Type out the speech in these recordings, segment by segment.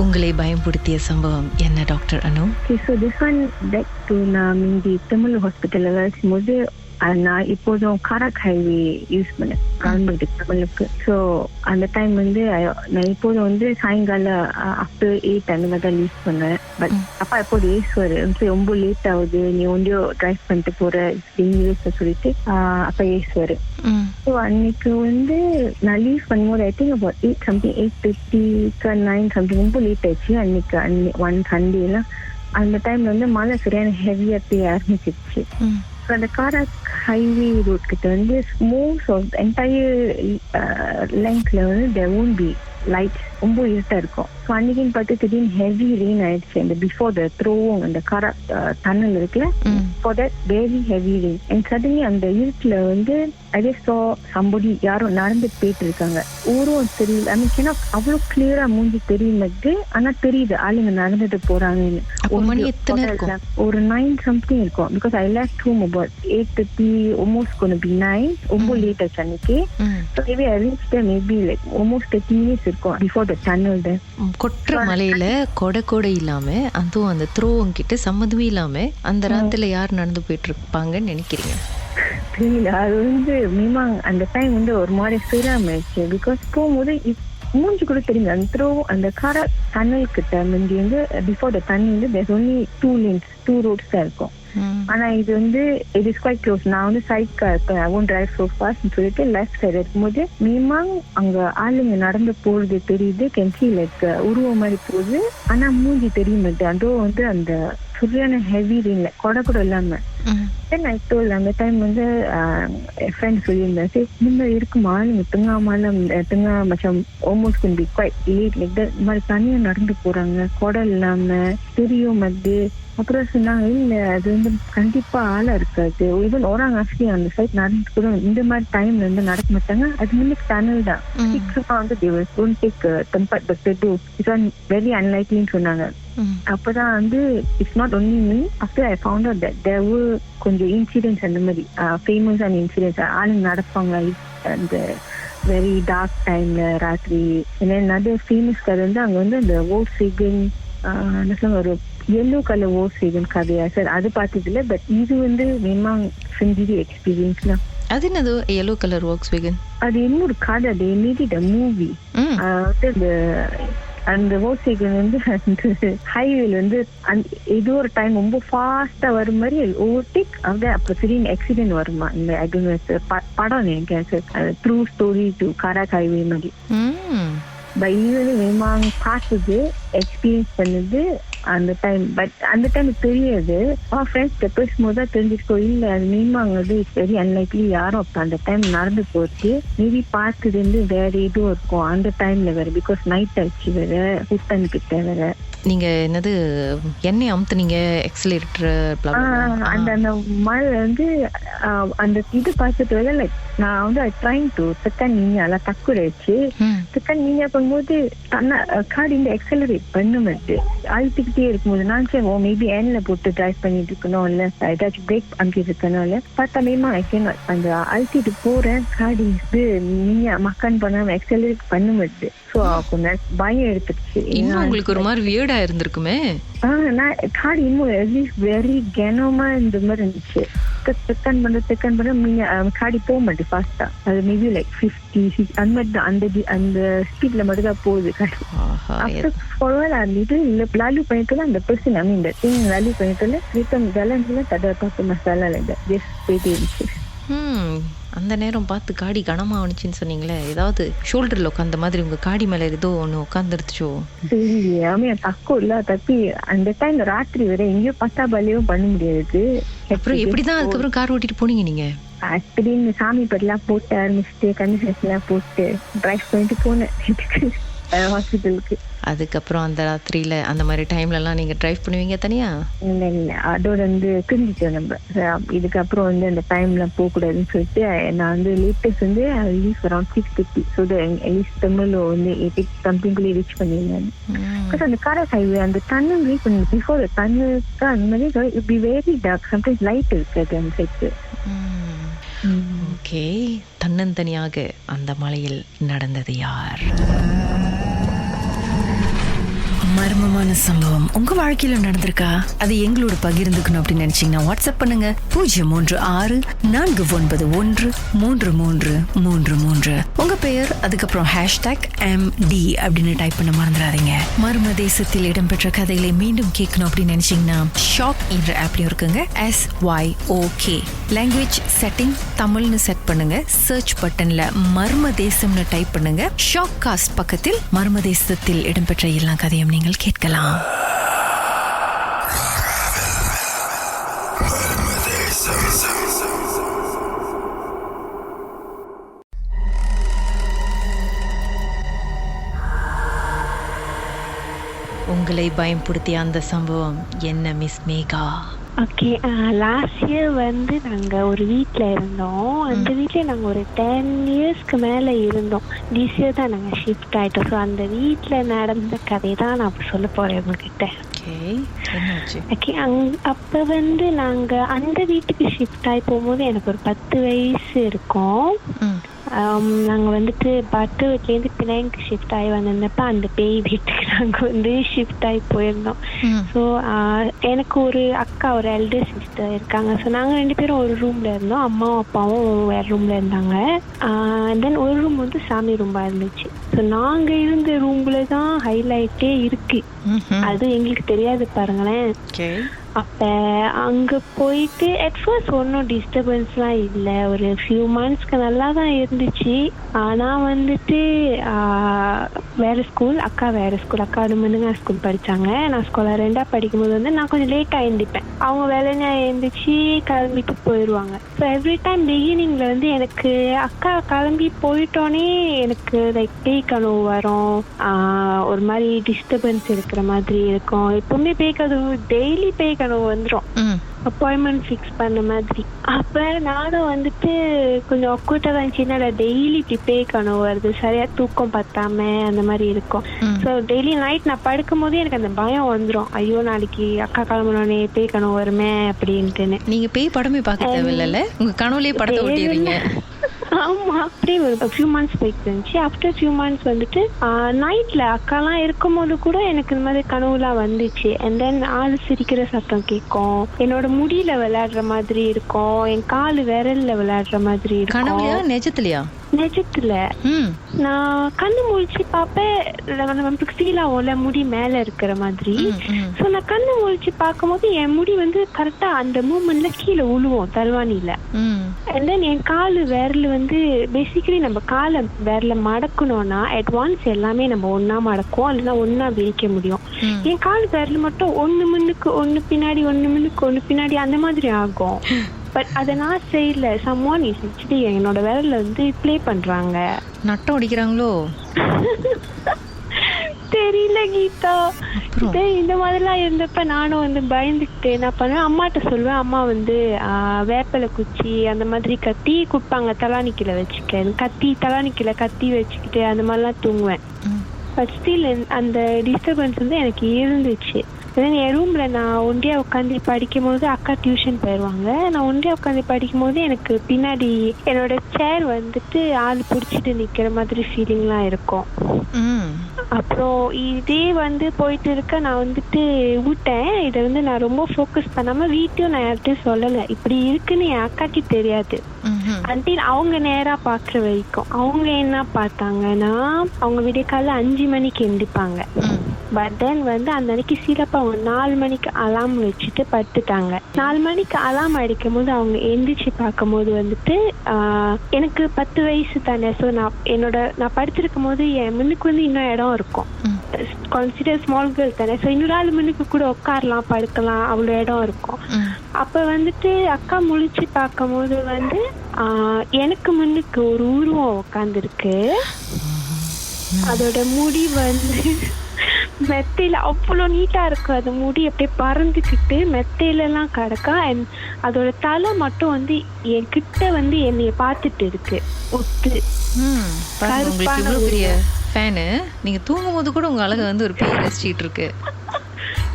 உங்களை பயன்படுத்திய சம்பவம் என்ன doctor Anu? Okay, so this one back to நான் முந்தி தமிழ் ஹாஸ்பிட்டலில் வேலை செய்யும்போது நான் இப்போதும் காராக் ஹைவே யூஸ் பண்ணேன் கவர்மெண்ட் தமிழுக்கு. ஸோ அந்த டைம் வந்து நான் இப்போதும் வந்து சாயங்காலம் ஆஃப்டர் 8 அந்த மாதிரி தான் யூஸ் பண்ணேன். பட் அப்பா எப்போது ஏசுவார், ரொம்ப லேட் ஆகுது, நீ ஒன்றியோ டிரைவ் பண்ணிட்டு போற டேஞ்சரஸ் சொல்லிட்டு அப்பா ஏசுவார். ஸோ அன்னைக்கு வந்து நான் லீவ் பண்ணும்போது ஐ திங்க் அபவுட் 8:30 9 சம்திங் ரொம்ப லேட் ஆயிடுச்சு. அன்னைக்கு ஒன் சண்டேலாம் அந்த டைம்ல வந்து மழை சரியான ஹெவியா பெய்ய ஆரம்பிச்சிருச்சு. அந்த காராக் ஹைவே ரோட் கிட்ட வந்து மோஸ்ட் ஆஃப் என்டையர் லெங்க்ல வந்து there won't be lights, ரொம்ப இருட்டா இருக்கும். ஸோ அன்னைக்குன்னு பார்த்து திடீர்னு ஹெவி ரெயின் ஆயிடுச்சு. அந்த பிஃபோர் த த்ரோவும் அந்த காராக் டன்னல் இருக்குல்ல, for that very heavy rain and suddenly அந்த இருட்டுல வந்து I just saw somebody யாரும் நடந்து போயிட்டு இருக்காங்க. ஊரும் தெரியல, ஏன்னா அவ்வளவு கிளியரா மூஞ்சி தெரியுது, ஆனா தெரியுது ஆளுங்க நடந்துட்டு போறாங்கன்னு. ஒரு 9 something இருக்கும். Because I left home about 8:30, almost gonna be 9. ரொம்ப லேட் ஆச்சு அன்னைக்கு. So maybe I reached there maybe like almost 30 minutes இருக்கும் before the tunnel there. கொற்ற மலையில கொடை இல்லாம, அதுவும் அந்த த்ரோவும் கிட்ட சம்மந்தமே இல்லாம அந்த ராத்திரில யார் நடந்து போயிட்டு இருப்பாங்கன்னு நினைக்கிறீங்க? தெரியல, அது வந்து மீமாங் அந்த டைம் வந்து ஒரு மாதிரி சிராமாயிடுச்சு. பிகாஸ் போகும்போது மூஞ்சி கூட தெரியுது. அந்த த்ரோ அந்த காரா டன்னல் கிட்ட முந்தி வந்து பிஃபோர் த தண்ணி வந்து there's only 2 lanes, 2 roads தான் இருக்கும். ஆனா இது வந்து it is quite close. நான் வந்து சைட் கார் இருப்பேன், I won't drive so fast சொல்லிட்டு லெஃப்ட் சைடு இருக்கும்போது மீமாங் அங்க ஆளுங்க நடந்து போறது தெரியுது. கேன் see like உருவம் மாதிரி போகுது, ஆனா மூஞ்சி தெரிய மாட்டேன். அதுவும் வந்து அந்த சரியான ஹெவி ரெயின்ல கொடை கூட இல்லாம. தென் ஐ டோல்ட், அந்த டைம் வந்து என் ஃப்ரெண்ட் சொல்லியிருந்தேன், சரி இந்த இருக்குமா நீங்க திங்கா மச்சம் almost can be quite late like that. இந்த மாதிரி தனியா நடந்து போறாங்க கொடை இல்லாம தெரியும் அது. அப்புறம் சொன்னாங்க இல்ல அது வந்து கண்டிப்பா ஆளா இருக்காது. ஈவன் orang asli அந்த சைட் நடந்து கூட இந்த மாதிரி டைம்ல வந்து நடக்க மாட்டாங்க. அது முன்னுக்கு டனல் தான். சீக்கிரமா வந்து they will don't take tempat berteduh. It's one very unlikely சொன்னாங்க. அப்பதான் வந்து it's not only me. After I found out that there were கொஞ்சம் இன்சிடென்ட்ஸ் அந்த மாதிரி ஃபேமஸ் ஆன இன்சிடென்ட்ஸ் ஆளுங்க நடப்பாங்க அந்த வெரி டார்க் டைம்ல ராத்திரி. நிறைய ஃபேமஸ் கதை வந்து அங்க வந்து அந்த Volkswagen ஒரு yellow color Volkswagen கதையா சார், அது பார்த்தது இல்லை. பட் இது வந்து மீமாங் செஞ்சது எக்ஸ்பீரியன்ஸ்லாம். அது என்னது yellow color Volkswagen? அது இன்னொரு கதை, they made it a movie. அந்த Volkswagen வந்து அந்த ஹைவேல வந்து ஏதோ ஒரு டைம் ரொம்ப ஃபாஸ்டா வரும் மாதிரி ஓவர்டேக் அப்படியே, அப்புறம் திடீர்னு ஆக்சிடென்ட் வருமா. இந்த படம் நினைக்கிறேன் sir, true story to Karak highway மாதிரி. பட் இது வந்து மீமாங் பார்த்தது எக்ஸ்பீரியன்ஸ் பண்ணது அந்த டைம். பட் அந்த டைம் தெரியாது, ஃப்ரெண்ட்ஸ் பேசும்போது தான் தெரிஞ்சிருக்கோம். இல்ல அது மீமாங் வந்து வெரி அன்லைக்லி யாரும் அப்ப அந்த டைம் நடந்து போச்சு. மேபி பார்த்தது வந்து வேற எதுவும் இருக்கும் அந்த டைம்ல வேற. பிகாஸ் நைட் ஆயிடுச்சு வேற, ஹுட்டன் கிட்ட வேற. நீங்க என்னது எண்ணெய் அமுத்துனீங்க எக்ஸலரேட்டர் அந்த மழை வந்து அந்த இது பார்த்துட்டு லைக் நான் வந்து ட்ரைங் டு செகண்ட் நீங்க எல்லாம் தக்குறாச்சு. செகண்ட் நீங்க பண்ணும்போது கார் இந்த எக்ஸலரேட் பண்ணும்போது அழுத்திக்கிட்டே இருக்கும்போது நான் சரி மேபி எண்ணில் போட்டு டிரைவ் பண்ணிட்டு இருக்கணும், இல்ல ஏதாச்சும் பிரேக் அனுப்பிட்டு இருக்கணும். இல்ல பார்த்தா மேமா அந்த அழுத்திட்டு போறேன் காடி இது நீங்க மக்கன் பண்ணாம எக்ஸலரேட் பண்ணும்போது. ஸோ கொஞ்சம் பயம் எடுத்துருச்சு. இன்னும் உங்களுக்கு ஒரு மாதிரி வியர்டா இருந்திருக்குமே. நான் காடி இன்னும் வெரி கனமா இந்த மாதிரி இருந்துச்சு. செகண்ட் பண்ண நீங்க காடி போக மாட்டேன் ஃபாஸ்டா. அது மேபி லைக் 50 அந்த மாதிரி தான், அந்த ஸ்பீட்ல மட்டும் தான் போகுது காடி. இது lalu பண்ணிட்டு அந்த பர்சன் இந்த திங் lalu பண்ணிட்டு ரிட்டன் ஜலன்ல தட பார்த்து மசாலா இல்லை ஜஸ்ட் போயிட்டே இருந்துச்சு. அந்த நேரம் பார்த்து காடி கனமா வந்துச்சுன்னு சொன்னீங்களே, ஏதாவது ஷோல்டர்ல உட்காந்த மாதிரி உங்க காடி மேல ஏதோ ஒண்ணு உட்காந்துருச்சோ? சரி தக்கும் இல்ல தப்பி அந்த டைம் ராத்திரி வரை எங்கேயோ பத்தா பலியும் பண்ண முடியாது. அப்புறம் எப்படிதான் அதுக்கப்புறம் கார் ஓட்டிட்டு போனீங்க நீங்க? அப்படின்னு சாமி படலாம் போட்டு ஆரம்பிச்சுட்டு கண்டிஷன்ஸ் எல்லாம் போட்டு டிரைவ் பண்ணிட்டு போனேன் ஹாஸ்பிட்டலுக்கு. அதுக்கப்புறம் அந்த ராத்திரியில அந்த மாதிரி டைம்ல எல்லாம் நீங்க டிரைவ் பண்ணுவீங்க தனியா? இல்ல அதோட வந்து தெரிஞ்சுட்டோம் நம்ம இதுக்கப்புறம் வந்து அந்த டைம்ல போக கூடாதுன்னு சொல்லிட்டு நான் வந்து லேட்டஸ்ட் வந்து லீவ் அரௌண்ட் 6:30. ஸோ அட்லீஸ்ட் தமிழ்ல வந்து 8 somethingக்குள்ளே ரீச் பண்ணிருந்தேன். பிகாஸ் அந்த காராக் ஹைவே அந்த டன்னல் ரீச் பண்ணி பிஃபோர் டன்னலுக்கு அந்த மாதிரி it be very dark, sometimes light இருக்காது அந்த சைட்க்கு. ஓகே, தன்னந்தனியாக அந்த மலையில் நடந்தது யார்? மர்மமான சம்பவம் உங்க வாழ்க்கையில நடந்திருக்கா? அது எங்களோட பகிர்ந்துக்கணும் அப்படின்னு நினைச்சீங்கன்னா வாட்ஸ்அப் பண்ணுங்க 0364913333. உங்க பெயர் அதுக்கப்புறம் #MD அப்படின்னு டைப் பண்ண மறந்துடாதீங்க. மர்ம தேசத்தில் இடம்பெற்ற கதைகளை மீண்டும் கேட்கணும் அப்படின்னு நினைச்சீங்கன்னா ஷாக் என்ற ஆப்லயும் இருக்குங்க. SYOK லாங்குவேஜ் செட்டிங் தமிழ்னு செட் பண்ணுங்க. சர்ச் பட்டன்ல மர்ம தேசம்னு டைப் பண்ணுங்க. ஷாக் காஸ்ட் பக்கத்தில் மர்ம தேசத்தில் இடம்பெற்ற எல்லா கதையும் நீங்கள் கேட்கலாம். உங்களை பயன்படுத்திய அந்த சம்பவம் என்ன miss Megha? Okay, last year வந்து நாங்கள் ஒரு வீட்டில் இருந்தோம். அந்த வீட்டில் நாங்கள் ஒரு 10 இயர்ஸ்க்கு மேலே இருந்தோம். திஸ் இயர் தான் நாங்கள் ஷிஃப்ட் ஆகிட்டோம். ஸோ அந்த வீட்டில் நடந்த கதை தான் நான் இப்போ சொல்ல போகிறேன் உங்ககிட்ட. ஓகே, அப்போ வந்து நாங்கள் அந்த வீட்டுக்கு ஷிஃப்ட் ஆகி போகும்போது எனக்கு ஒரு 10 வயசு இருக்கும். நாங்கள் வந்துட்டு பட்டு வீட்லேருந்து பினாய்க்கு ஷிஃப்ட் ஆகி வந்திருந்தப்ப அந்த பேய் வீட்டுக்கு நாங்கள் வந்து ஷிஃப்ட் ஆகி போயிருந்தோம். ஸோ எனக்கு ஒரு அக்கா, ஒரு எல்டர் சிஸ்டர் இருக்காங்க. ஸோ நாங்கள் 2 பேரும் ஒரு ரூமில் இருந்தோம். அம்மாவும் அப்பாவும் வேறு ரூமில் இருந்தாங்க. தென் ஒரு ரூம் வந்து சாமி ரூமாக இருந்துச்சு. ஸோ நாங்கள் இருந்த ரூமில் தான் ஹைலைட்டே இருக்கு. அது எங்களுக்கு தெரியாது பாருங்களேன். அப்போ அங்கே போயிட்டு அட் ஃபர்ஸ்ட் ஒன்றும் டிஸ்டர்பன்ஸ்லாம் இல்லை. ஒரு ஃபியூ மந்த்ஸ்க்கு நல்லா தான் இருந்துச்சு. ஆனால் வந்துட்டு வேறு ஸ்கூல், அக்கா வேறு ஸ்கூல். அக்கா வந்து முன்னுங்க ஸ்கூல் படித்தாங்க. நான் ஸ்கூலில் 2ஆக படிக்கும்போது வந்து நான் கொஞ்சம் லேட்டாக எழுந்திப்பேன். அவங்க வேலையை எழுந்திரிச்சு கிளம்பிட்டு போயிடுவாங்க. ஸோ எவ்ரி டைம் பிகினிங்கில் வந்து எனக்கு அக்கா கிளம்பி போயிட்டோன்னே எனக்கு லைக் பேய் கனவு வரும். ஒரு மாதிரி டிஸ்டர்பன்ஸ் இருக்கிற மாதிரி இருக்கும். எப்பவுமே பேய் கனவு, டெய்லி பேய் கனவு வந்துடும். அப்பாயின்மெண்ட் ஃபிக்ஸ் பண்ண மாதிரி. அப்போ நானும் வந்துட்டு கொஞ்சம் அக்கூட்டாக தான் இருந்துச்சு. டெய்லி இப்படி பேய் கனவு வருது, சரியா தூக்கம் பத்தாம அந்த மாதிரி இருக்கும். ஸோ டெய்லி நைட் நான் படுக்கும் போதே எனக்கு அந்த பயம் வந்துடும். ஐயோ நாளைக்கு அக்கா கிளம்புனோடனே பேய் கனவு வருமே அப்படின்ட்டுன்னு. நீங்க பேய் படமே பார்க்க தேவையில்ல, உங்க கனவுலயே படத்தை ஓட்டிடுறீங்க. ஆமா, அப்படியே ஒரு ஃபியூ மந்த்ஸ் போயிட்டு இருந்துச்சு. ஆஃப்டர் ஃபியூ மந்த்ஸ் வந்துட்டு நைட்ல அக்காலாம் இருக்கும் போது கூட எனக்கு இந்த மாதிரி கனவுலாம் வந்துச்சு. அண்ட் தென் ஆள் சிரிக்கிற சத்தம் கேட்கும், என்னோட முடியில விளையாடுற மாதிரி இருக்கும், என் காலு விரல்ல விளையாடுற மாதிரி இருக்கும். நிஜத்துலயா? நிஜத்துல நான் கண்ணு முழிச்சு பாப்பேன். நமக்கு ஃபீல் ஆகும்ல முடி மேல இருக்கிற மாதிரி. ஸோ நான் கண்ணு முழிச்சு பார்க்கும் போது என் முடி வந்து கரெக்டா அந்த மூமெண்ட்ல கீழே உழுவோம் தல்வானில. அண்ட் தென் என் காலு விரல் வந்து பேசிக்கலி நம்ம காலை விரல மடக்கணும்னா அட்வான்ஸ் எல்லாமே நம்ம ஒன்னா மடக்கும், இல்லைன்னா ஒன்னா விரிக்க முடியும். என் கால் விரல் மட்டும் ஒண்ணு முன்னுக்கு ஒண்ணு பின்னாடி, ஒண்ணு முன்னுக்கு ஒண்ணு பின்னாடி அந்த மாதிரி ஆகும். பட் அதை நான் செய்யல. சம்வான் இஸ் ஆக்சுவலி என்னோட விரல்ல வந்து ப்ளே பண்றாங்க. நட்டம் அடிக்கிறாங்களோ தெரியல கீதா. இந்த மாதிரிலாம் இருந்தப்ப நானும் வந்து பயந்துக்கிட்டு என்ன பண்ணுவேன், அம்மாட்ட சொல்லுவேன். அம்மா வந்து வேப்பலை குச்சி அந்த மாதிரி கத்தி கொடுப்பாங்க, தலானிக்கில வச்சுக்க, கத்தி தலானிக்கில கத்தி வச்சுக்கிட்டு அந்த மாதிரிலாம் தூங்குவேன். பட் ஸ்டில் அந்த டிஸ்டர்பன்ஸ் வந்து எனக்கு இருந்துச்சு. என் ரூம்ல நான் ஒண்டியா உட்காந்து படிக்கும் போது அக்கா டியூஷன் போயிடுவாங்க. நான் ஒண்டியா உட்காந்து படிக்கும் போது எனக்கு பின்னாடி என்னோட சேர் வந்துட்டு ஆள் பிடிச்சிட்டு நிக்கிற மாதிரி ஃபீலிங்லாம் இருக்கும். அப்புறம் இதே வந்து போயிட்டு இருக்க நான் வந்துட்டு விட்டேன். இதை வந்து நான் ரொம்ப ஃபோக்கஸ் பண்ணாம வீட்டையும் நான் யார்கிட்டையும் சொல்லலை. இப்படி இருக்குன்னு என் அக்காக்கு தெரியாது. அன்டில் அவங்க நேரா பாக்குற வரைக்கும். அவங்க என்ன பார்த்தாங்கன்னா, அவங்க விடிய காலைல 5 மணிக்கு எந்திப்பாங்க. பட் தென் வந்து அந்த அன்னைக்கு சிறப்பா அவங்க 4 மணிக்கு அலாம் வச்சுட்டு படுத்துட்டாங்க. 4 மணிக்கு அலாம் அடிக்கும் போது அவங்க எந்திரிச்சு பார்க்கும் போது வந்துட்டு எனக்கு 10 வயசு தானே. ஸோ நான் படுத்திருக்கும் போது என் முன்னுக்கு வந்து இன்னும் இடம் இருக்கும். கன்சிடர் ஸ்மால் கேர்ள் தானே. ஸோ இன்னொரு ஆள் முன்னுக்கு கூட உட்காரலாம், படுக்கலாம், அவ்வளோ இடம் இருக்கும். அப்ப வந்துட்டு அக்கா முழிச்சு பார்க்கும் போது வந்து எனக்கு முன்னுக்கு ஒரு உருவம் உட்காந்துருக்கு. அதோட முடி வந்து மெத்தையில அவ்வளோ நீட்டா இருக்கும். அது முடி அப்படியே பறந்துக்கிட்டு மெத்தையில எல்லாம் கிடக்கா. அண்ட் அதோட தலை மட்டும் வந்து என் கிட்ட வந்து என்னைய பார்த்துட்டு இருக்கு. ஒத்து பெரிய ஃபேனு. நீங்க தூங்கும் போது கூட உங்க அழகு வந்து ஒரு பேய் ரசிச்சிட்டு இருக்கு.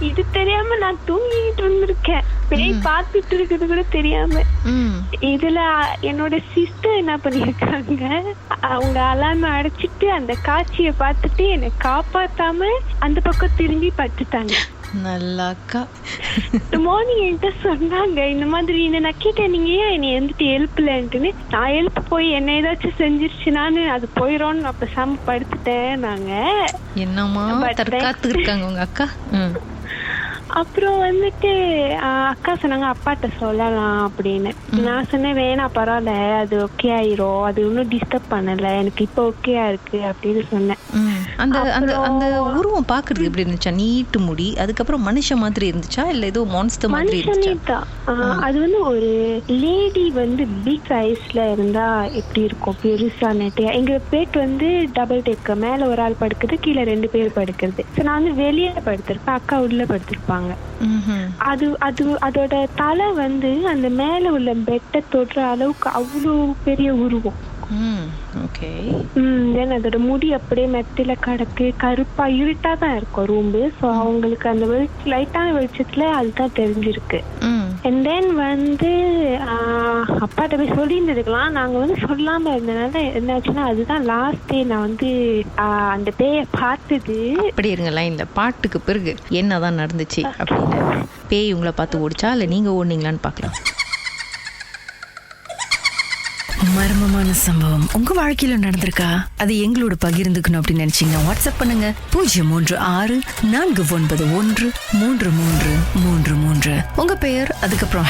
இது தெரியாம நான் தூங்கிட்டு இருந்திருக்கேன். பேய் பார்த்துட்டு இருக்குது கூட தெரியாம. இதுல என்னோட சிஸ்டர் என்ன பண்ணிருக்காங்க, அவங்க அலாரம் அடைச்சிட்டு அந்த காட்சியை பார்த்துட்டு என்னை காப்பாத்தாம அந்த பக்கம் திரும்பி படுத்துட்டாங்க. நல்லாக்கா. மார்னிங் என்கிட்ட சொன்னாங்க இந்த மாதிரி. நான் கேட்டேன், நீங்க ஏன் என்னை எழுந்துட்டு எழுப்பலன்ட்டுன்னு. நான் எழுப்பு போய் என்ன ஏதாச்சும் செஞ்சிருச்சுனான்னு அது போயிடும்னு அப்ப சாம படுத்துட்டேன். நாங்க என்னமா தற்காத்து இருக்காங்க உங்க அக்கா. அப்புறம் வந்துட்டு அக்கா சொன்னாங்க அப்பாட்ட சொல்லலாம் அப்படின்னு. நான் சொன்னேன் வேணா பரவாயில்ல, அது ஓகே ஆயிரும், அது ஒன்னும் டிஸ்டர்ப் பண்ணல, எனக்கு இப்ப ஓகேயா இருக்கு அப்படின்னு சொன்னேன். அந்த அந்த அந்த உருவம் பாக்குறதுக்கு எப்படி இருந்துச்சா? நீட்டு முடி, அதுக்கப்புறம் மனுஷ மாதிரி இருந்துச்சா இல்ல ஏதோ மான்ஸ்டர் மாதிரி இருந்துச்சா? அது வந்து ஒரு லேடி வந்து பிக் ஐஸ்ல இருந்தா எப்படி இருக்கும், பெருசா நெட்டையா. எங்க பெட் வந்து டபுள் டெக், மேல ஒரு ஆள் படுக்குது, கீழே 2 பேர் படுக்கிறது. நான் வந்து வெளியே படுத்திருப்பேன், அக்கா உள்ள படுத்திருப்பாங்க. அது அது அதோட தலை வந்து அந்த மேல உள்ள பெட்டை தொடுற அளவுக்கு அவ்வளவு பெரிய உருவம். அதோட முடி அப்படியே மெத்தில கடக்கு கருப்பா இருட்டா தான் இருக்கும் ரூம்பு. சோ அவங்களுக்கு அந்த லைட்டான வெளிச்சத்துல அதுதான் தெரிஞ்சிருக்கு. அண்ட் தென் வந்து அப்பாட்ட போய் சொல்லியிருந்துருக்கலாம். நாங்க வந்து சொல்லாம இருந்தனால என்னாச்சுன்னா அதுதான் லாஸ்ட் டே நான் வந்து அந்த பேயை பார்த்தது. அப்படி இருங்க லைன்ல. பாட்டுக்கு பிறகு என்னதான் நடந்துச்சு அப்படின்னு, பேய் உங்களை பார்த்து ஓடிச்சா இல்ல நீங்க ஓடுனீங்களான்னு பார்க்கலாம். மர்மமான சம்பவம் உங்க வாழ்க்கையில நடந்திருக்கா? அது எங்களோட பகிர்ந்துக்கணும் அப்படின்னு நினைச்சீங்கன்னா வாட்ஸ்அப் பண்ணுங்க 0364913333. உங்க பெயர், அதுக்கப்புறம்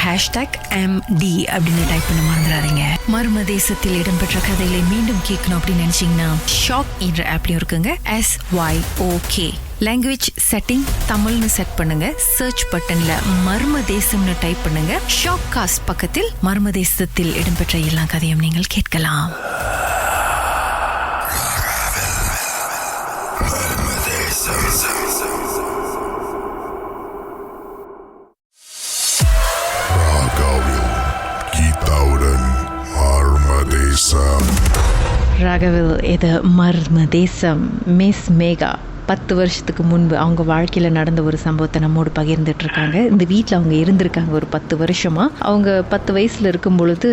#MD அப்படின்னு டைப் பண்ண மறந்துடாதீங்க. மர்ம தேசத்தில் இடம்பெற்ற கதைகளை மீண்டும் கேட்கணும் அப்படின்னு நினைச்சீங்கன்னா ஷாக் என்ற ஆப்லயும் இருக்குங்க. SYOK லாங்குவேஜ் செட்டிங் தமிழ்னு செட் பண்ணுங்க. சர்ச் பட்டன்ல மர்ம தேசம்னு டைப் பண்ணுங்க. ஷாக் காஸ்ட் பக்கத்தில் மர்ம தேசத்தில் இடம்பெற்ற எல்லா கதையும் நீங்கள் கேட்கலாம். ராகவில் இது மர்ம தேசம். மிஸ் மேகா 10 வருஷத்துக்கு முன்பு அவங்க வாழ்க்கையில் நடந்த ஒரு சம்பவத்தை நம்மோடு பகிர்ந்துட்டு இருக்காங்க. இந்த வீட்டில் அவங்க இருந்திருக்காங்க ஒரு 10 வருஷமாக. அவங்க 10 வயசில் இருக்கும் பொழுது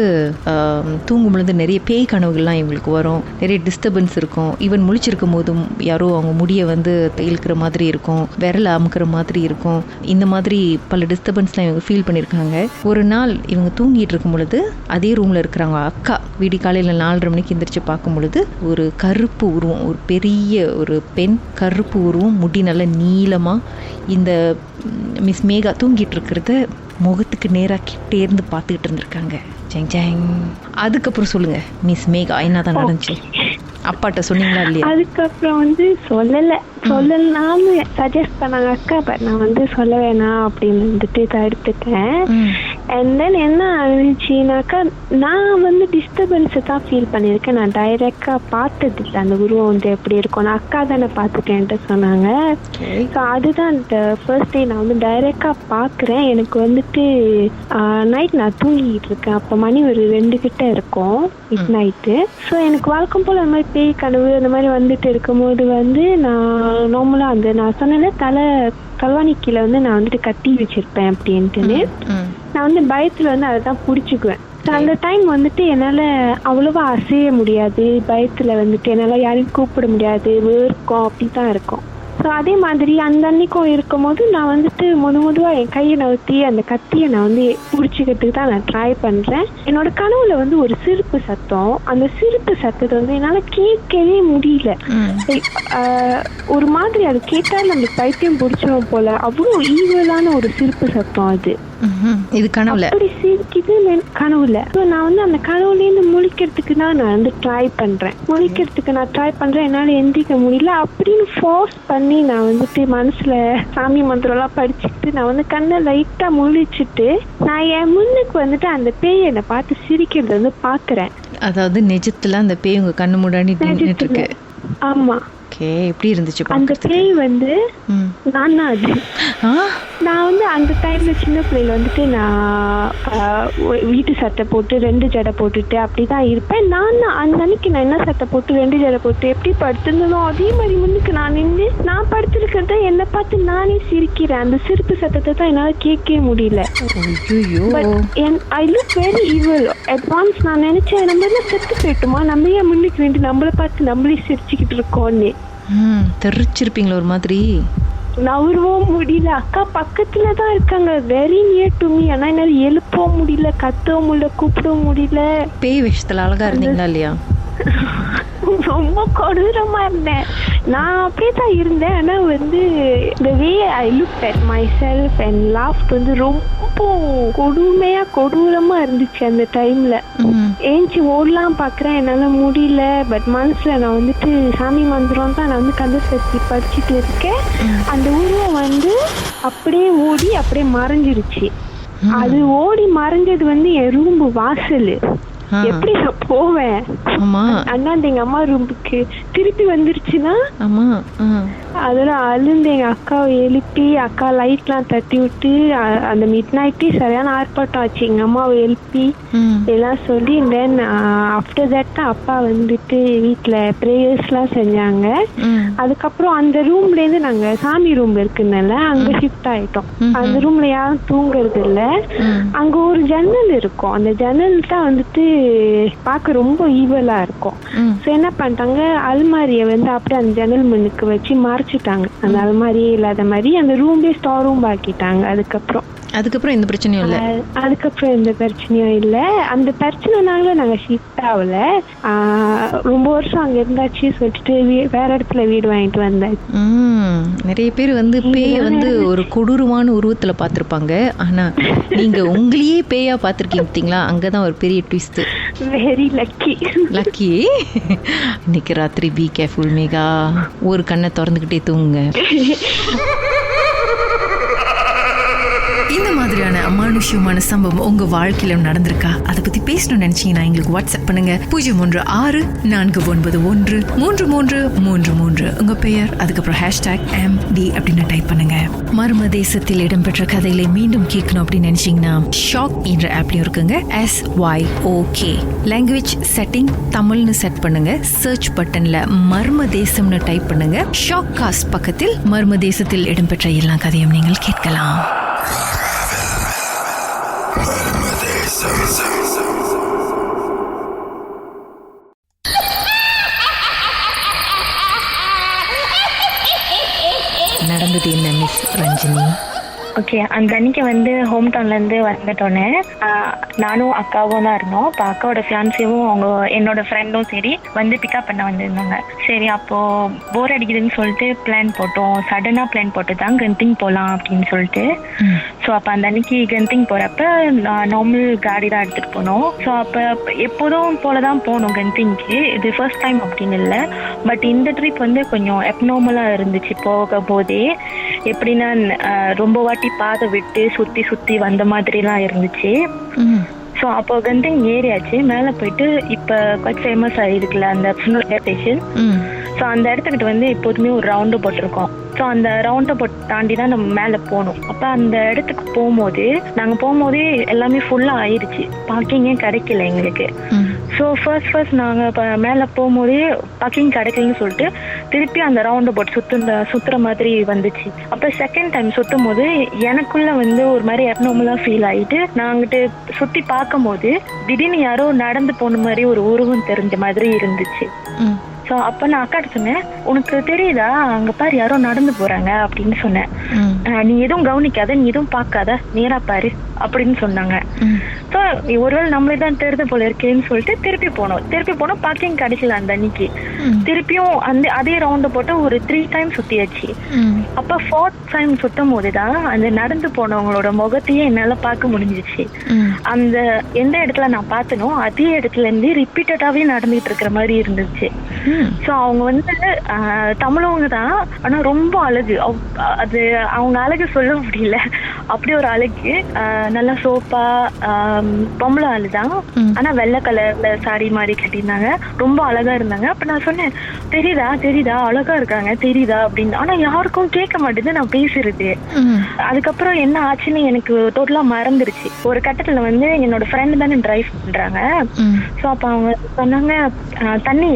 தூங்கும் பொழுது நிறைய பேய் கனவுகள்லாம் இவங்களுக்கு வரும், நிறைய டிஸ்டர்பன்ஸ் இருக்கும். ஈவன் முழிச்சிருக்கும் போதும் யாரோ அவங்க முடியை வந்து இழுக்கிற மாதிரி இருக்கும், விரலை அமுக்கிற மாதிரி இருக்கும். இந்த மாதிரி பல டிஸ்டர்பன்ஸ்லாம் இவங்க ஃபீல் பண்ணியிருக்காங்க. ஒரு நாள் இவங்க தூங்கிட்டு இருக்கும் பொழுது அதே ரூமில் இருக்கிறவங்க அக்கா விடி காலையில் 4:30 மணிக்கு எந்திரிச்சு பார்க்கும் பொழுது ஒரு கருப்பு உருவம், ஒரு பெரிய ஒரு பெண் கருப்பு உருவம், முடி நல்ல நீளமா இந்த மிஸ் மேகா தூங்கிட்டு இருக்கிறத முகத்துக்கு நேராக கிட்டே இருந்து பார்த்துக்கிட்டு இருந்திருக்காங்க. Zheng Zheng. அதுக்கப்புறம் சொல்லுங்க மிஸ் மேகா என்னதான் நடந்துச்சு? அப்பாட்ட சொன்னீங்களா இல்லையா? அதுக்கப்புறம் வந்து சொல்லலாம்னு சஜஸ்ட் பண்ணாங்க அக்கா. பட் நான் வந்து சொல்ல வேணாம் அப்படின்னு வந்துட்டு தடுத்துட்டேன். அண்ட் தென் என்ன ஆச்சுனாக்கா, நான் வந்து டிஸ்டர்பன்ஸை தான் ஃபீல் பண்ணியிருக்கேன். நான் டைரெக்டாக பார்த்தது இல்லை அந்த உருவம் வந்து எப்படி இருக்கும். நான் அக்கா தானே பார்த்துட்டேன்ட்டு சொன்னாங்க. ஸோ அதுதான் இந்த ஃபர்ஸ்ட் டே நான் வந்து டைரெக்டாக பார்க்குறேன். எனக்கு வந்துட்டு நைட் நான் தூங்கிட்டு இருக்கேன். அப்போ மணி ஒரு 2 கிட்ட இருக்கும் மிட் நைட்டு. ஸோ எனக்கு வழக்கம் போல் அந்த மாதிரி பேய் கனவு அந்த மாதிரி வந்துட்டு இருக்கும்போது வந்து நான் நார்மலாக அந்த நான் சொன்னேன் தலவாணி கீழே வந்து நான் வந்துட்டு கட்டி வச்சிருப்பேன் அப்படின்ட்டுன்னு. நான் வந்து பயத்துல வந்து அதை தான் பிடிச்சிக்குவேன். அந்த டைம் வந்துட்டு என்னால் அவ்வளோவா அசைய முடியாது, பயத்தில் வந்துட்டு என்னால் யாரையும் கூப்பிட முடியாது, வேர்க்கும் அப்படி தான் இருக்கும். ஸோ அதே மாதிரி அந்த அன்னைக்கும் இருக்கும் போது நான் வந்துட்டு மெதுவாக என் கையை நவுத்தி அந்த கத்தியை நான் வந்து பிடிச்சிக்கிறதுக்கு தான் நான் ட்ரை பண்ணுறேன். என்னோட கனவுல வந்து ஒரு சிரிப்பு சத்தம், அந்த சிரிப்பு சத்தத்தை வந்து என்னால் கேட்கவே முடியல. ஒரு மாதிரி அது கேட்டால் நம்மளுக்கு பைத்தியம் பிடிச்சோம் போல, அவ்வளோ ஈவலான ஒரு சிரிப்பு சத்தம் அது. இது கனவுல அப்படி சிரிக்குது கனவுல. நான் வந்து அந்த கனவுலேருந்து முழிக்கிறதுக்கு தான் நான் வந்து ட்ரை பண்றேன். என்னால எந்திரிக்க முடியல. அப்படின்னு ஃபோர்ஸ் பண்ணி நான் வந்துட்டு மனசுல சாமி மந்திரம் எல்லாம் படிச்சுட்டு நான் வந்து கண்ணை லைட்டா முழிச்சுட்டு நான் என் முன்னுக்கு வந்துட்டு அந்த பேய் என்னை பார்த்து சிரிக்கிறது வந்து பாக்குறேன். அதாவது நிஜத்துல அந்த பேய் உங்க கண்ணு முன்னாடி நின்னுட்டு இருக்கு. ஆமா. ஓகே. எப்படி இருந்துச்சு அந்த பார்க்கறதுக்கு? பேய் வந்து நான் தான் அது. நான் வந்து அந்த டைம்ல சின்ன பிள்ளைல வந்துட்டு நான் வீட்டு சட்டை போட்டு 2 ஜடை போட்டுட்டு அப்படிதான் இருப்பேன். நான் அந்த அன்னைக்கு நான் என்ன சட்டை போட்டு 2 ஜடை போட்டு எப்படி படுத்திருந்தனோ அதே மாதிரி முன்னுக்கு நான் நின்று நான் படுத்திருக்கிறத என்னை பார்த்து நானே சிரிக்கிறேன். அந்த சிரிப்பு சத்தத்தை தான் என்னால கேட்கவே முடியல. I look very evil. Advance நான் நினைச்சேன் நம்ம எல்லாம் செத்து போயிட்டோமா, நம்ம ஏன் முன்னுக்கு வேண்டி நம்மளை பார்த்து நம்மளே சிரிச்சுக்கிட்டு இருக்கோன்னு. தெரிச்சிருப்பீங்களா ஒரு மாதிரி? நவரவும் முடியல. அக்கா பக்கத்துல தான் இருக்காங்க, வெரி நியர் டு மீ. ஆனா என்னால எழுப்பவும் முடியல, கத்தவும் முடியல, கூப்பிடவும் முடியல. பேய் விஷயத்துல அழகா இருந்தீங்களா இல்லையா? ரொம்ப கொடூரமா இருந்தேன். நான் அப்படியே தான் இருந்தேன். ஆனா வந்து the way I looked at myself and laughed வந்து ரொம்ப கொடூரமா இருந்துச்சு அந்த டைம்ல. ஏஞ்சி ஓடலாம் பாக்குறேன், என்னால முடியல. பட் மனசுல நான் வந்துட்டு சாமி மந்திரம் தான் நான் வந்து கந்த சக்தி படிச்சுட்டு இருக்கேன். அந்த உருவம் வந்து அப்படியே ஓடி அப்படியே மறைஞ்சிருச்சு. அது ஓடி மறைஞ்சது வந்து என் ரூம் வாசல். எப்படி நான் போவேன்? அண்ணாந்து எங்க அம்மா ரூமுக்கு திருப்பி வந்துருச்சுன்னா அதெல்லாம் அழுந்து எங்க அக்காவை எழுப்பி அக்கா லைட்லாம் தட்டி விட்டு அந்த மிட் நைட்டே சரியான ஆர்ப்பாட்டம் ஆச்சு. எங்க அம்மாவை எழுப்பி எல்லாம் சொல்லி தென் ஆஃப்டர் தட் அப்பா வந்துட்டு வீட்டுல ப்ரேயர்ஸ்லாம் செஞ்சாங்க. அதுக்கப்புறம் அந்த ரூம்ல இருந்து நாங்க சாமி ரூம் இருக்குனால அங்க ஷிஃப்ட் ஆயிட்டோம். அந்த ரூம்ல யாரும் தூங்குறது இல்ல. அங்க ஒரு ஜன்னல் இருக்கும். அந்த ஜன்னல் தான் வந்துட்டு பார்க்க ரொம்ப ஈவலா இருக்கும். சோ என்ன பண்ணிட்டாங்க, அல்மாரியை வந்து அப்படியே அந்த ஜன்னல் முன்னுக்கு வச்சு மறைச்சிட்டாங்க. அந்த அல்மாரியே இல்லாத மாதிரி அந்த ரூம்லயே ஸ்டோர் ரூம் ஆக்கிட்டாங்க. அதுக்கப்புறம் எந்த பிரச்சனையும் இல்லை. அதுக்கப்புறம் எந்த பிரச்சனையும் இல்லை. அந்த பிரச்சனைனால நாங்க ஷிஃப்ட் ஆகல. ரொம்ப வருஷம் அங்க இருந்தாச்சு சொல்லிட்டு வேற இடத்துல வீடு வாங்கிட்டு வந்தேன். நிறைய பேர் வந்து பேய வந்து ஒரு கொடூரமான உருவத்துல பார்த்திருப்பாங்க. ஆனா நீங்க உங்களையே பேயா பார்த்திருக்கீங்க பார்த்தீங்களா? அங்கதான் ஒரு பெரிய ட்விஸ்ட். Very lucky. இன்னைக்கு ராத்திரி பி கேர்ஃபுல் மேகா. ஒரு கண்ணை திறந்துகிட்டே தூங்குங்க. இந்த மாதிரியான அமானுஷ்யமான சம்பவம் உங்க வாழ்க்கையில நடந்திருக்கா? அதை பத்தி பேசணும்னு நினைச்சீங்கன்னா எங்களுக்கு வாட்ஸ்அப் பண்ணுங்க. 0164913333. உங்க பெயர் அதுக்கப்புறம் #MD அப்படின்னு டைப் பண்ணுங்க. மர்ம தேசத்தில் இடம்பெற்ற கதைகளை மீண்டும் கேட்கணும் அப்படின்னு நினைச்சீங்கன்னா ஷாக் என்ற ஆப்லயும் இருக்குங்க. SYOK லாங்குவேஜ் செட்டிங் தமிழ்னு செட் பண்ணுங்க. சர்ச் பட்டன்ல மர்ம தேசம்னு டைப் பண்ணுங்க. ஷாக் காஸ்ட் பக்கத்தில் மர்ம தேசத்தில் இடம்பெற்ற எல்லா கதையும் நீங்கள் கேட்கலாம். நடந்தது என்ன மிஸ் ரஞ்சினி? ஓகே, அந்த அன்னைக்கு வந்து ஹோம் டவுன்லேருந்து வந்துட்டோன்னே நானும் அக்காவும் தான் இருந்தோம். இப்போ அக்காவோட ஃபியான்சியும் அவங்க என்னோட ஃப்ரெண்டும் சரி வந்து பிக்கப் பண்ண வந்திருந்தாங்க. சரி அப்போது போர் அடிக்குதுன்னு சொல்லிட்டு பிளான் போட்டோம். சடனாக பிளான் போட்டு தான் கென்டிங் போகலாம் அப்படின்னு சொல்லிட்டு. ஸோ அப்போ அந்த அன்னைக்கு கென்டிங் போகிறப்ப நார்மல் காடி தான் எடுத்துகிட்டு போனோம். ஸோ அப்போ எப்போதும் போல தான் போனோம் கென்டிங்க்கு. இது ஃபர்ஸ்ட் டைம் அப்படின்னு இல்லை. பட் இந்த ட்ரிப் வந்து கொஞ்சம் எப்நார்மலாக இருந்துச்சு. போக போதே எப்படின்னா ரொம்ப வாட்டி பாதை விட்டு சுற்றி சுற்றி வந்த மாதிரிலாம் இருந்துச்சு. ஸோ அப்போ கென்டிங் ஏரியாச்சு. மேலே போயிட்டு இப்போ கொஞ்சம் ஃபேமஸ் ஆகிருக்குல்ல அந்த ஏர் ஸ்டேஷன். ஸோ அந்த இடத்துக்கிட்ட வந்து எப்போதுமே ஒரு ரவுண்டு போட்டிருக்கோம். ஸோ அந்த ரவுண்டை போட்டு தாண்டி தான் நம்ம மேலே போகணும். அப்போ அந்த இடத்துக்கு நாங்கள் போகும்போதே எல்லாமே ஃபுல்லாக ஆயிடுச்சு. பார்க்கிங்கே கிடைக்கல எங்களுக்கு. ஸோ ஃபர்ஸ்ட் நாங்கள் இப்போ மேலே போகும்போதே பார்க்கிங் கிடைக்கலன்னு சொல்லிட்டு திருப்பி அந்த ரவுண்டை போட்டு சுற்றுற மாதிரி வந்துச்சு. அப்போ செகண்ட் டைம் சுற்றும் போது எனக்குள்ள வந்து ஒரு மாதிரி எப்நார்மலாக ஃபீல் ஆகிட்டு நான் அங்கிட்டு சுற்றி பார்க்கும் போது திடீர்னு யாரோ நடந்து போன மாதிரி ஒரு உருவம் தெரிஞ்ச மாதிரி இருந்துச்சு. ஸோ அப்போ நான் அக்காட்ட சொன்னேன், உனக்கு தெரியுதா அங்கே பாரு யாரோ நடந்து போகிறாங்க அப்படின்னு சொன்னேன். நீ எதுவும் கவனிக்காத, நீ எதுவும் பார்க்காத, நேரா பாரு அப்படின்னு சொன்னாங்க. ஸோ ஒருவேளை நம்மளே தான் தெரிஞ்ச போல இருக்கேன்னு சொல்லிட்டு திருப்பி போனோம். பார்க்கிங் கிடைக்கல அந்த அன்னைக்கு. திருப்பியும் அதே ரவுண்டை போட்டு ஒரு 3 டைம் சுற்றியாச்சு. அப்போ 4th டைம் சுற்றும் போது தான் அந்த நடந்து போனவங்களோட முகத்தையே என்னால் பார்க்க முடிஞ்சிச்சு. அந்த எந்த இடத்துல நான் பார்த்தனோ அதே இடத்துல இருந்து ரிப்பீட்டடாகவே நடந்துகிட்டு இருக்கிற மாதிரி இருந்துச்சு. ஸோ அவங்க வந்து தமிழவங்க தான், ஆனால் ரொம்ப அழகு. அது அவங்க அழகு சொல்ல முடியல, அப்படி ஒரு அழகு. நல்லா சோப்பா பொம்பளை ஆளு தான். ஆனா வெள்ளை கலர்ல சாரி மாதிரி கட்டியிருந்தாங்க, ரொம்ப அழகா இருந்தாங்க. அப்ப நான் சொன்னேன், தெரியுதா தெரியுதா அழகா இருக்காங்க தெரியுதா அப்படின்னு. ஆனா யாருக்கும் கேட்க மாட்டேது நான் பேசுறது. அதுக்கப்புறம் என்ன ஆச்சுன்னு எனக்கு டோட்டலா மறந்துருச்சு. ஒரு கட்டத்துல வந்து என்னோட ஃப்ரெண்டு தானே டிரைவ் பண்றாங்க. சோ அப்ப அவங்க சொன்னாங்க, தண்ணி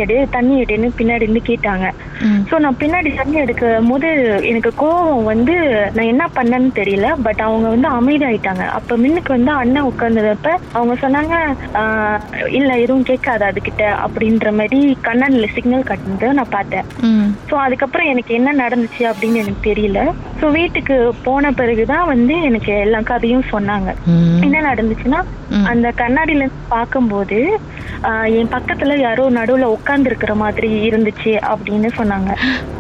எடுன்னு பின்னாடி இருந்து கேட்டாங்க. சோ நான் பின்னாடி தண்ணி எடுக்கும் போது எனக்கு கோவம் வந்து நான் என்ன பண்ணேன்னு தெரியல. பட் அவங்க வந்து அமைதியாயிட்டாங்க. அப்ப மின்னுக்கு வந்து அண்ணன் உட்கார்ந்தப்ப அவங்க சொன்னாங்க, இல்ல எதுவும் கேட்காது அதுகிட்ட அப்படின்ற மாதிரி கண்ணாடில சிக்னல் கட்டினது நான் பார்த்தேன். சோ அதுக்கப்புறம் எனக்கு என்ன நடந்துச்சு அப்படின்னு எனக்கு தெரியல. சோ வீட்டுக்கு போன பிறகுதான் வந்து எனக்கு எல்லா கதையும் சொன்னாங்க. என்ன நடந்துச்சுன்னா, அந்த கண்ணாடியில இருந்து பார்க்கும்போது என் பக்கத்துல யாரோ நடுவுல உட்கார்ந்து இருக்கிற மாதிரி இருந்துச்சு அப்படின்னு சொன்னாங்க.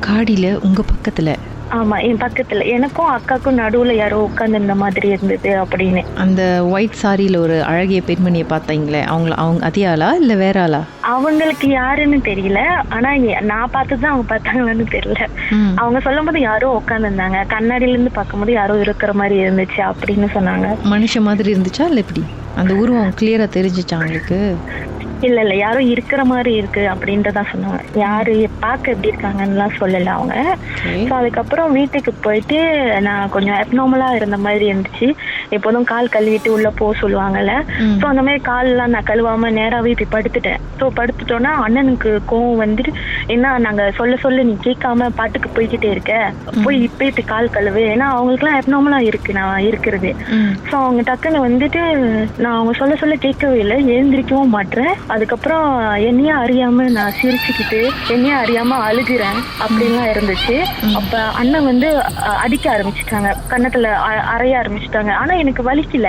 காடியில உங்க பக்கத்துல? ஆமா, என் பக்கத்துல எனக்கும் அக்காக்கும் நடுவுல யாரோ உட்கார்ந்து இருந்த மாதிரி இருந்தது அப்படின்னு. அந்த ஒயிட் சாரியில ஒரு அழகிய பெண்மணியை பார்த்தீங்களே, அவங்க அதே ஆளா இல்ல வேற ஆளா? அவங்களுக்கு யாருன்னு தெரியல. ஆனா நான் பார்த்ததுதான் அவங்க பார்த்தாங்கன்னு தெரியல. அவங்க சொல்லும் போது யாரோ உட்கார்ந்து இருந்தாங்க, கண்ணாடியில இருந்து பார்க்கும்போது யாரோ இருக்கிற மாதிரி இருந்துச்சு அப்படின்னு சொன்னாங்க. மனுஷன் மாதிரி இருந்துச்சா இல்ல எப்படி? அந்த உருவம் கிளியரா தெரிஞ்சிச்சா உங்களுக்கு? இல்ல யாரோ இருக்கிற மாதிரி இருக்கு அப்படின்றதான் சொன்னாங்க. யாரு பார்க்க எப்படி இருக்காங்கன்னு சொல்லல அவங்க. ஸோ அதுக்கப்புறம் வீட்டுக்கு போயிட்டு நான் கொஞ்சம் அப்நார்மலா இருந்த மாதிரி இருந்துச்சு. எப்போதும் கால் கழுவிட்டு உள்ள போக சொல்லுவாங்கல்ல. ஸோ அந்த மாதிரி கால்லாம் நான் கழுவாம நேராவே போய் படுத்துட்டேன். ஸோ படுத்துட்டோன்னா அண்ணனுக்கு கோவம் வந்துட்டு, என்ன நாங்க சொல்ல நீ கேட்காம பாட்டுக்கு போய்கிட்டே இருக்க, போயிட்டு கால் கழுவு. ஏன்னா அவங்களுக்குலாம் அப்நார்மலா இருக்கு நான் இருக்கிறது. ஸோ அவங்க டக்குன்னு வந்துட்டு நான் அவங்க சொல்ல கேட்கவே இல்லை, எழுந்திரிக்கவும் மாட்டேன். அதுக்கப்புறம் என்னையே அறியாம நான் சிரிச்சுக்கிட்டு என்னையே அறியாம அழுகிறேன் அப்படின்லாம் இருந்துச்சு. அப்ப அண்ணன் வந்து அடிக்க ஆரம்பிச்சுட்டாங்க, கண்ணத்துல அறைய ஆரம்பிச்சுட்டாங்க. ஆனா எனக்கு வலிக்கல.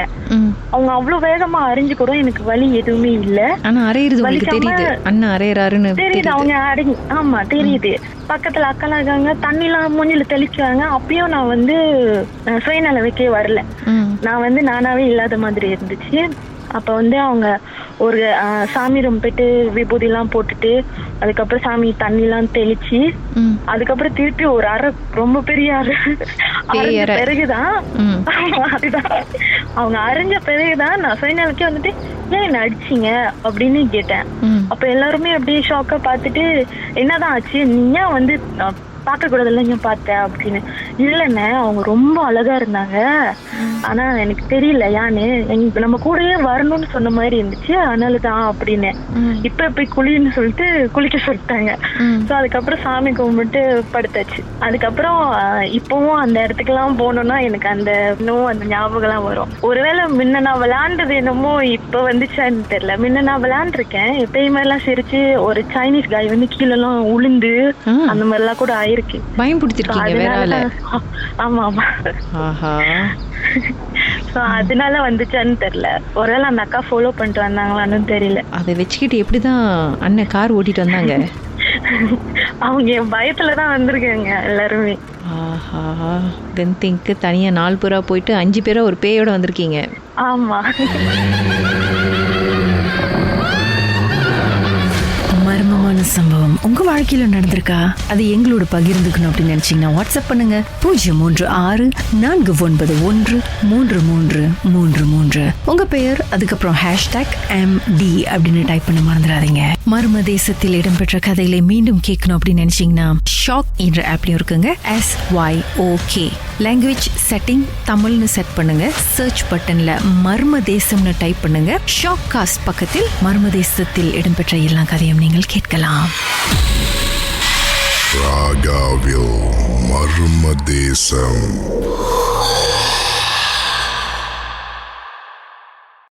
அவங்க அவ்வளவு வேகமா அரைஞ்சு கூட எனக்கு வலி எதுவுமே இல்ல. ஆனா அரையிறது தெரியுது, அண்ணன் அரையறாருன்னு தெரியுது. அவங்க ஆமா தெரியுது. பக்கத்துல அக்கெல்லாம் இருக்காங்க, தண்ணி எல்லாம் மூஞ்சில தெளிச்சாங்க. அப்பயும் நான் வந்து சுயநலவைக்கே வரல. நான் வந்து நானாவே இல்லாத மாதிரி இருந்துச்சு. அப்ப வந்து அவங்க ஒரு சாமி ரூம் போயிட்டு விபூதி எல்லாம் போட்டுட்டு அதுக்கப்புறம் சாமி தண்ணி எல்லாம் தெளிச்சு அதுக்கப்புறம் திருப்பி ஒரு அரை, ரொம்ப பெரிய அரை பிறகுதான் அதுதான் அவங்க அரைஞ்ச பிறகுதான் நான் சுயநலக்கே வந்துட்டு, ஏன் என்ன அடிச்சீங்க அப்படின்னு கேட்டேன். அப்ப எல்லாருமே அப்படியே ஷாக்கா பார்த்துட்டு, என்னதான் ஆச்சு, நீ ஏன் வந்து பார்க்க கூடாதுல்ல ஏன் பார்த்த அப்படின்னு. இல்லைன்னு அவங்க ரொம்ப அழகா இருந்தாங்க, ஆனா எனக்கு தெரியல யான்னு, நம்ம கூடயே வரணும்னு சொன்ன மாதிரி இருந்துச்சு, அதனாலதான் அப்படின்னு. இப்ப போய் குளின்னு சொல்லிட்டு குளிக்க சொல்லிட்டாங்க. ஸோ அதுக்கப்புறம் சாமி கும்பிட்டு படுத்தாச்சு. அதுக்கப்புறம் இப்பவும் அந்த இடத்துக்கு எல்லாம் போனோம்னா எனக்கு அந்த இன்னும் அந்த ஞாபகம் எல்லாம் வரும். ஒருவேளை முன்ன நான் விளையாண்டது என்னமோ இப்ப வந்துச்சான்னு தெரியல. முன்ன நான் விளையாண்டுருக்கேன், எப்பயுமே எல்லாம் சிரிச்சு ஒரு சைனீஸ் காய் வந்து கீழே எல்லாம் உளுந்து அந்த மாதிரி எல்லாம் கூட ஆயிருக்கு. பயம் பிடிச்சிருக்கீங்க வேற ஆள? ஆமா ஆமா. ஆஹா. சோ அதனால வந்துச்சான்னு தெரியல. ஒருவேளை அந்த அக்கா ஃபாலோ பண்ணிட்டு வந்தாங்களான்னு தெரியல. அதை வச்சுக்கிட்டு எப்படிதான் அண்ணன் கார் ஓட்டிட்டு வந்தாங்க? அவங்க பயத்துலதான் வந்திருக்காங்க எல்லாருமே. ஆஹா. தென் திங்க் தனியா 4 பேரா போயிட்டு 5 பேரா ஒரு பேயோட வந்திருக்கீங்க. ஆமா. மர்மமான சம்பவம் உங்க வாழ்க்கையில நடந்திருக்கா? அது எங்களோட பகிர்ந்துக்கணும் அப்படின்னு நினைச்சீங்கன்னா வாட்ஸ்அப் பண்ணுங்க 0361333333. உங்க பெயர் அதுக்கப்புறம் #MD அப்படின்னு டைப் பண்ண மறந்துடாதீங்க. மர்ம தேசத்தில் இடம்பெற்ற கதைகளை மீண்டும் கேட்கணும் அப்படின்னு நினைச்சீங்கன்னா ஷாக் என்ற ஆப்லயும் இருக்குங்க. SYOK லாங்குவேஜ் செட்டிங் தமிழ்னு செட் பண்ணுங்க. சர்ச் பட்டன்ல மர்ம தேசம்னு டைப் பண்ணுங்க. ஷாக் காஸ்ட் பக்கத்தில் மர்ம தேசத்தில் இடம்பெற்ற எல்லா கதையும் நீங்கள் கேட்கலாம். ராகாவில் மர்ம தேசம்.